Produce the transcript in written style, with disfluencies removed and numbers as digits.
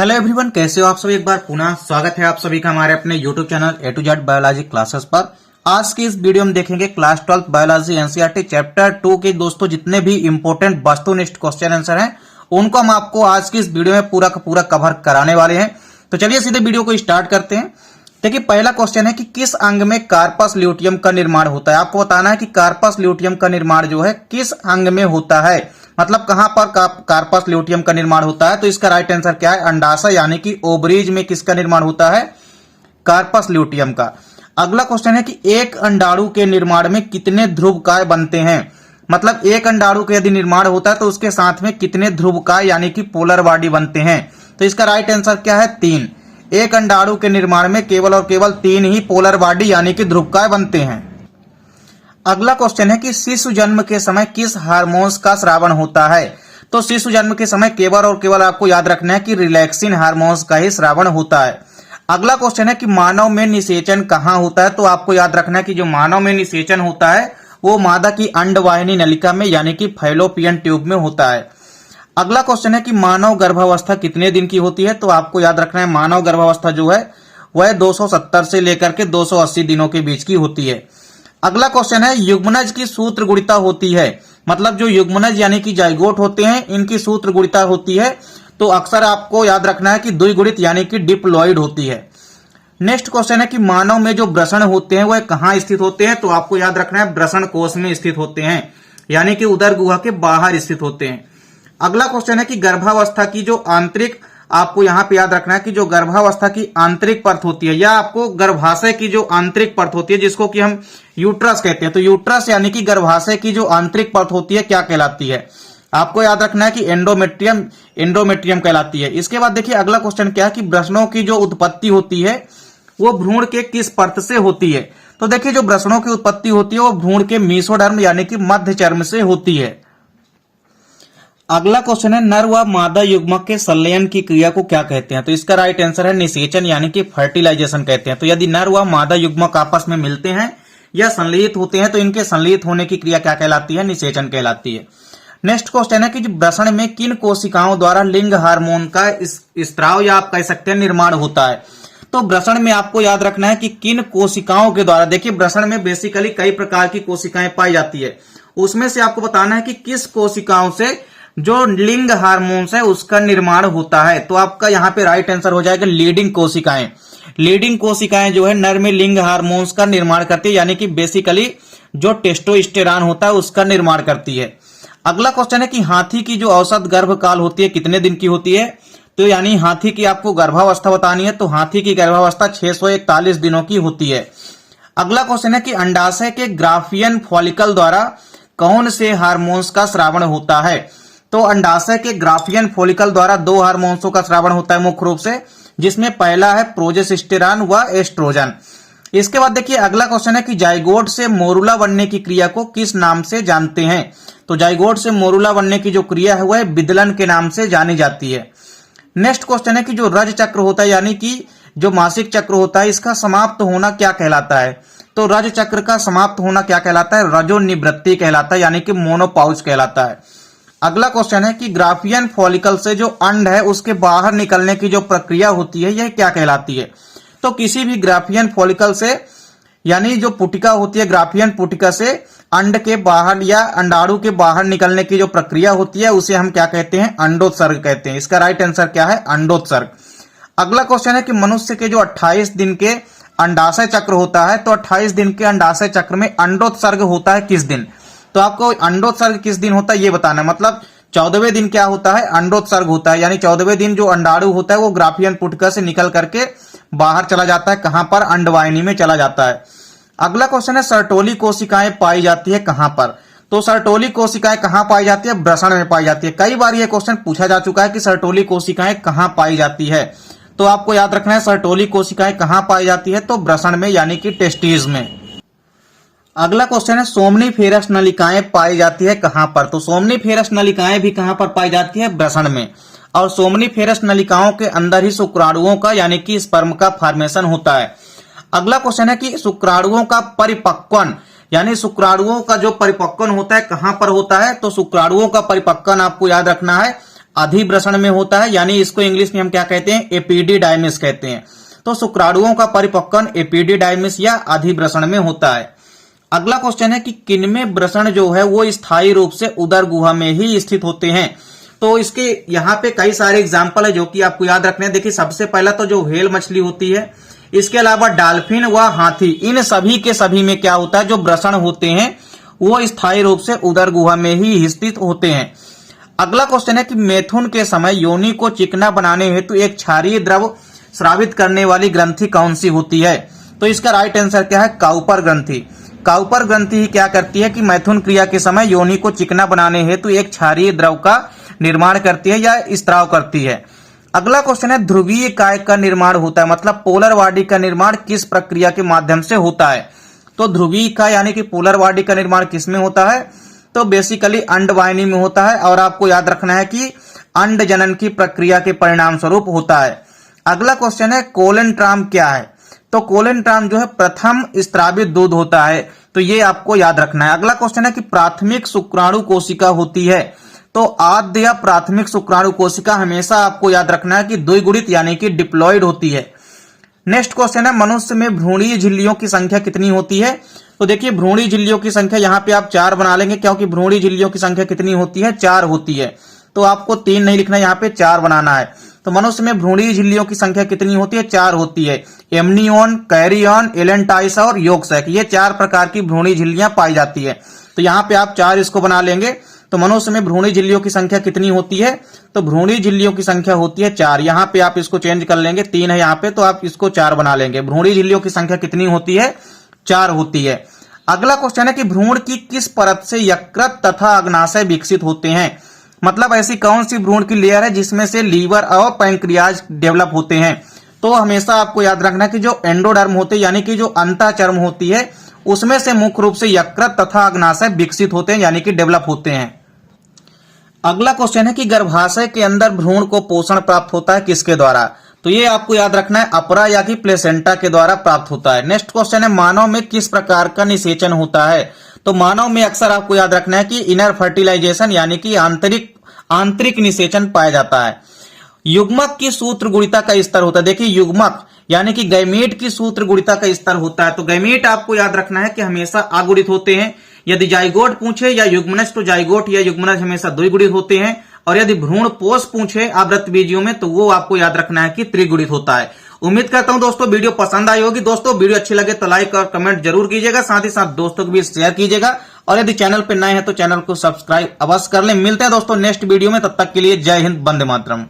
Hello everyone, कैसे हो आप सभी। एक बार पुनः स्वागत है आप सभी का हमारे अपने YouTube channel A to Z biology classes पर। आज की इस वीडियो में देखेंगे क्लास 12 बायोलॉजी एनसीईआरटी चैप्टर 2 के दोस्तों जितने भी इंपॉर्टेंट वस्तुनिष्ठ क्वेश्चन आंसर हैं उनको हम आपको आज की इस वीडियो में पूरा का पूरा कवर कराने वाले हैं। तो चलिए सीधे वीडियो को स्टार्ट करते हैं। देखिए, पहला क्वेश्चन है कि किस अंग में कार्पस ल्यूटियम का निर्माण होता है। आपको बताना है कि कार्पस ल्यूटियम का निर्माण जो है किस अंग में होता है, मतलब कहां पर कार्पस ल्यूटियम का निर्माण होता है। तो इसका राइट आंसर क्या है, अंडाशय यानी कि ओवरीज में किसका निर्माण होता है, कार्पस ल्यूटियम का। अगला क्वेश्चन है कि एक अंडाणु के निर्माण में कितने ध्रुवकाय बनते हैं, मतलब एक अंडाणु का यदि निर्माण होता है तो उसके साथ में कितने ध्रुवकाय यानी कि पोलर बॉडी बनते हैं। तो इसका राइट आंसर क्या है, 3। एक अंडाणु के निर्माण में केवल और केवल 3 ही पोलर बॉडी यानी कि ध्रुवकाय बनते हैं। अगला क्वेश्चन है कि शिशु जन्म के समय किस हार्मोन्स का स्रावन होता है। तो शिशु जन्म के समय केवल और केवल आपको याद रखना है कि रिलैक्सिन हार्मोन्स का ही स्रावन होता है। अगला क्वेश्चन है कि मानव में निषेचन कहाँ होता है। तो आपको याद रखना है कि जो मानव में निषेचन होता है वो मादा की अंडवाहिनी नलिका में यानी कि फैलोपियन ट्यूब में होता है। अगला क्वेश्चन है कि मानव गर्भावस्था कितने दिन की होती है। तो आपको याद रखना है मानव गर्भावस्था जो है वह 270 से लेकर के 280 दिनों के बीच की होती है। अगला क्वेश्चन है युग्मनज की सूत्र गुणिता होती है, मतलब जो युग्मनज यानी कि जाइगोट होते हैं इनकी सूत्र गुणिता होती है। तो अक्सर आपको याद रखना है कि द्विगुणित यानी कि डिप्लॉइड होती है। नेक्स्ट क्वेश्चन है कि मानव में जो वृषण होते हैं वह कहाँ स्थित होते हैं। तो आपको याद रखना है वृषण कोश में स्थित होते हैं यानी कि उदर गुहा के बाहर स्थित होते हैं। अगला क्वेश्चन है कि गर्भावस्था की जो आंतरिक, आपको यहां पे याद रखना है कि जो गर्भावस्था की आंतरिक परत होती है या आपको गर्भाशय की जो आंतरिक परत होती है जिसको कि हम यूट्रस कहते हैं, तो यूट्रस यानी कि गर्भाशय की जो आंतरिक परत होती है क्या कहलाती है। आपको याद रखना है कि एंडोमेट्रियम कहलाती है। इसके बाद देखिए अगला क्वेश्चन क्या है कि वृषणों की जो उत्पत्ति होती है वो भ्रूण के किस परत से होती है। तो देखिए जो वृषणों की उत्पत्ति होती है वो भ्रूण के मेसोडर्म यानी कि मध्य चर्म से होती है। अगला क्वेश्चन है नर व मादा युग्मक के संलयन की क्रिया को क्या कहते हैं। तो इसका राइट आंसर है निषेचन यानी कि फर्टिलाइजेशन कहते हैं। तो यदि नर व मादा युग्मक आपस में मिलते हैं या संलयित होते हैं तो इनके संलयित होने की क्रिया क्या कहलाती है, निषेचन कहलाती है। नेक्स्ट क्वेश्चन है कि वृषण में किन कोशिकाओं द्वारा लिंग हार्मोन का स्त्राव या आप कह सकते हैं निर्माण होता है। तो वृषण में आपको याद रखना है कि किन कोशिकाओं के द्वारा। देखिए वृषण में बेसिकली कई प्रकार की कोशिकाएं पाई जाती है, उसमें से आपको बताना है कि किस कोशिकाओं से जो लिंग हार्मोन्स है उसका निर्माण होता है। तो आपका यहाँ पे राइट आंसर हो जाएगा लीडिंग कोशिकाएं। लीडिंग कोशिकाएं जो है नर में लिंग हार्मोन्स का निर्माण करती है यानी कि बेसिकली जो टेस्टोस्टेरॉन होता है उसका निर्माण करती है। अगला क्वेश्चन है कि हाथी की जो औसत गर्भकाल होती है कितने दिन की होती है। तो यानी हाथी की आपको गर्भावस्था बतानी है, तो हाथी की गर्भावस्था 641 दिनों की होती है। अगला क्वेश्चन है कि अंडाशय के ग्राफियन फॉलिकल द्वारा कौन से हार्मोन्स का स्रावन होता है। तो अंडाशय के ग्राफियन फॉलिकल द्वारा 2 हार्मोन्सों का स्रावन होता है मुख्य रूप से, जिसमें पहला है प्रोजेस्टेरॉन व एस्ट्रोजन। इसके बाद देखिए अगला क्वेश्चन है कि जाइगोट से मोरुला बनने की क्रिया को किस नाम से जानते हैं। तो जाइगोट से मोरुला बनने की जो क्रिया है वह विदलन के नाम से जानी जाती है। नेक्स्ट क्वेश्चन है कि जो रज चक्र होता है यानी कि जो मासिक चक्र होता है इसका समाप्त होना क्या कहलाता है। तो रज चक्र का समाप्त होना क्या कहलाता है, रजोनिवृत्ति कहलाता है यानी कि मोनोपाउज कहलाता है। अगला क्वेश्चन है कि ग्राफियन फॉलिकल से जो अंड है उसके बाहर निकलने की जो प्रक्रिया होती है यह क्या कहलाती है। तो किसी भी ग्राफियन फॉलिकल से यानी जो पुटिका होती है ग्राफियन पुटिका से अंड के बाहर या अंडाणु के बाहर निकलने की जो प्रक्रिया होती है उसे हम क्या कहते हैं, अंडोत्सर्ग कहते हैं। इसका राइट आंसर क्या है, अंडोत्सर्ग। अगला क्वेश्चन है कि मनुष्य के जो 28 दिन के अंडाशय चक्र होता है तो 28 दिन के अंडाशय चक्र में अंडोत्सर्ग होता है किस दिन। तो आपको अंडोत्सर्ग किस दिन होता है ये बताना है, मतलब 14वें दिन क्या होता है, अंडोत्सर्ग होता है। यानी 14वें दिन जो अंडाणु होता है वो ग्राफियन पुटिका से निकल करके बाहर चला जाता है, कहां पर, अंडवाहिनी में चला जाता है। अगला क्वेश्चन है सर्टोली कोशिकाएं पाई जाती है कहां पर। तो सर्टोली कोशिकाएं कहां पाई जाती है, वृषण में पाई जाती है। कई बार यह क्वेश्चन पूछा जा चुका है कि सर्टोली कोशिकाएं कहां पाई जाती है। तो आपको याद रखना है सर्टोली कोशिकाएं कहां पाई जाती है, तो वृषण में यानी कि टेस्टिस में। अगला क्वेश्चन है सोमनीफेरस नलिकाएं पाई जाती है कहां पर। तो सोमनीफेरस नलिकाएं भी कहां पर पाई जाती है, वृषण में। और सोमनीफेरस नलिकाओं के अंदर ही शुक्राणुओं का यानी कि स्पर्म का फॉर्मेशन होता है। अगला क्वेश्चन है कि शुक्राणुओं का परिपक्वन यानी शुक्राणुओं का जो परिपक्वन होता है कहां पर होता है। तो शुक्राणुओं का परिपक्वन आपको याद रखना है अधिवृषण में होता है, यानी इसको इंग्लिश में हम क्या कहते हैं, एपिडिडाइमिस कहते हैं। तो शुक्राणुओं का परिपक्वन एपिडिडाइमिस या अधिवृषण में होता है। अगला क्वेश्चन है कि किनमें वृषण जो है वो स्थायी रूप से उदर गुहा में ही स्थित होते हैं। तो इसके यहाँ पे कई सारे एग्जाम्पल है जो कि आपको याद रखने हैं। देखिए सबसे पहला तो जो व्हेल मछली होती है, इसके अलावा डॉल्फिन व हाथी, इन सभी के सभी में क्या होता है, जो वृषण होते हैं वो स्थायी रूप से उदर गुहा में ही स्थित होते हैं। अगला क्वेश्चन है कि मैथुन के समय योनि को चिकना बनाने हेतु एक क्षारीय द्रव स्रावित करने वाली ग्रंथि कौन सी होती है। तो इसका राइट आंसर क्या है, काउपर ग्रंथि। काउपर ग्रंथि ही क्या करती है कि मैथुन क्रिया के समय योनि को चिकना बनाने हेतु एक क्षारीय द्रव का निर्माण करती है या स्त्राव करती है। अगला क्वेश्चन है ध्रुवीय काय का निर्माण होता है, मतलब पोलर बॉडी का निर्माण किस प्रक्रिया के माध्यम से होता है। तो ध्रुवीय काय यानी कि पोलर बॉडी का निर्माण किस में होता है, तो बेसिकली अंडवाहिनी में होता है, और आपको याद रखना है कि अंड जनन की प्रक्रिया के परिणाम स्वरूप होता है। अगला क्वेश्चन है कोलेंट्राम क्या है। तो कोलेंट्राम जो है प्रथम स्त्रावित दूध होता है, तो ये आपको याद रखना है। अगला क्वेश्चन है कि प्राथमिक शुक्राणु कोशिका होती है। तो आद्य या प्राथमिक शुक्राणु कोशिका हमेशा आपको याद रखना है कि द्विगुणित यानी कि डिप्लॉयड होती है। नेक्स्ट क्वेश्चन है मनुष्य में भ्रूणीय झिल्लियों की संख्या कितनी होती है। तो देखिए भ्रूणीय झिल्लियों की संख्या यहाँ पे आप 4 बना लेंगे, क्योंकि भ्रूणीय झिल्लियों की संख्या कितनी होती है, 4 होती है। तो आपको 3 नहीं लिखना है, यहाँ पे 4 बनाना है। तो मनुष्य में भ्रूणीय झिल्लियों की संख्या कितनी होती है, 4 होती है। एमनियन, कैरियन, एलेंटाइस और योगसैक, ये 4 प्रकार की भ्रूणीय झिल्लियां पाई जाती है। तो यहाँ पे आप 4 इसको बना लेंगे। तो मनुष्य में भ्रूणीय झिल्लियों की संख्या कितनी होती है, तो भ्रूणीय झिल्लियों की संख्या होती है 4। यहाँ पे आप इसको चेंज कर लेंगे, 3 है यहाँ पे, तो आप इसको 4 बना लेंगे। भ्रूणीय झिल्लियों की संख्या कितनी होती है, 4 होती है। अगला क्वेश्चन है कि भ्रूण की किस परत से यकृत तथा अग्नाशय विकसित होते हैं, मतलब ऐसी कौन सी भ्रूण की लेयर है जिसमें से लीवर और पैंक्रियाज डेवलप होते हैं। तो हमेशा आपको याद रखना है कि जो एंडोडर्म होते हैं यानी कि जो अंतःचर्म होती है, उसमें से मुख्य रूप से यकृत तथा अग्नाशय विकसित होते हैं यानी कि डेवलप होते हैं। अगला क्वेश्चन है कि गर्भाशय के अंदर भ्रूण को पोषण प्राप्त होता है किसके द्वारा। तो ये आपको याद रखना है, अपरा या कि प्लेसेंटा के द्वारा प्राप्त होता है। नेक्स्ट क्वेश्चन है मानव में किस प्रकार का निषेचन होता है। तो मानव में अक्सर आपको याद रखना है कि इनर फर्टिलाइजेशन यानी कि आंतरिक निषेचन पाया जाता है। युग्मक की सूत्र गुणिता का स्तर होता है। देखिए युग्मक यानी कि गैमेट की सूत्र गुणिता का स्तर होता है। तो गैमेट आपको याद रखना है कि हमेशा अगुणित होते हैं। यदि जाइगोट पूछे या युग्मनज, तो जाइगोट या युग्मनज हमेशा द्विगुणित होते हैं, और यदि भ्रूण पोष पूछे आवृतबीजियों में, तो वो आपको याद रखना है कि त्रिगुणित होता है। उम्मीद करता हूं दोस्तों वीडियो पसंद आई होगी। दोस्तों वीडियो अच्छी लगे तो लाइक और कमेंट जरूर कीजिएगा, साथ ही साथ दोस्तों को भी शेयर कीजिएगा, और यदि चैनल पर नए हैं तो चैनल को सब्सक्राइब अवश्य कर लें। मिलते हैं दोस्तों नेक्स्ट वीडियो में, तब तक के लिए जय हिंद, वंदे मातरम।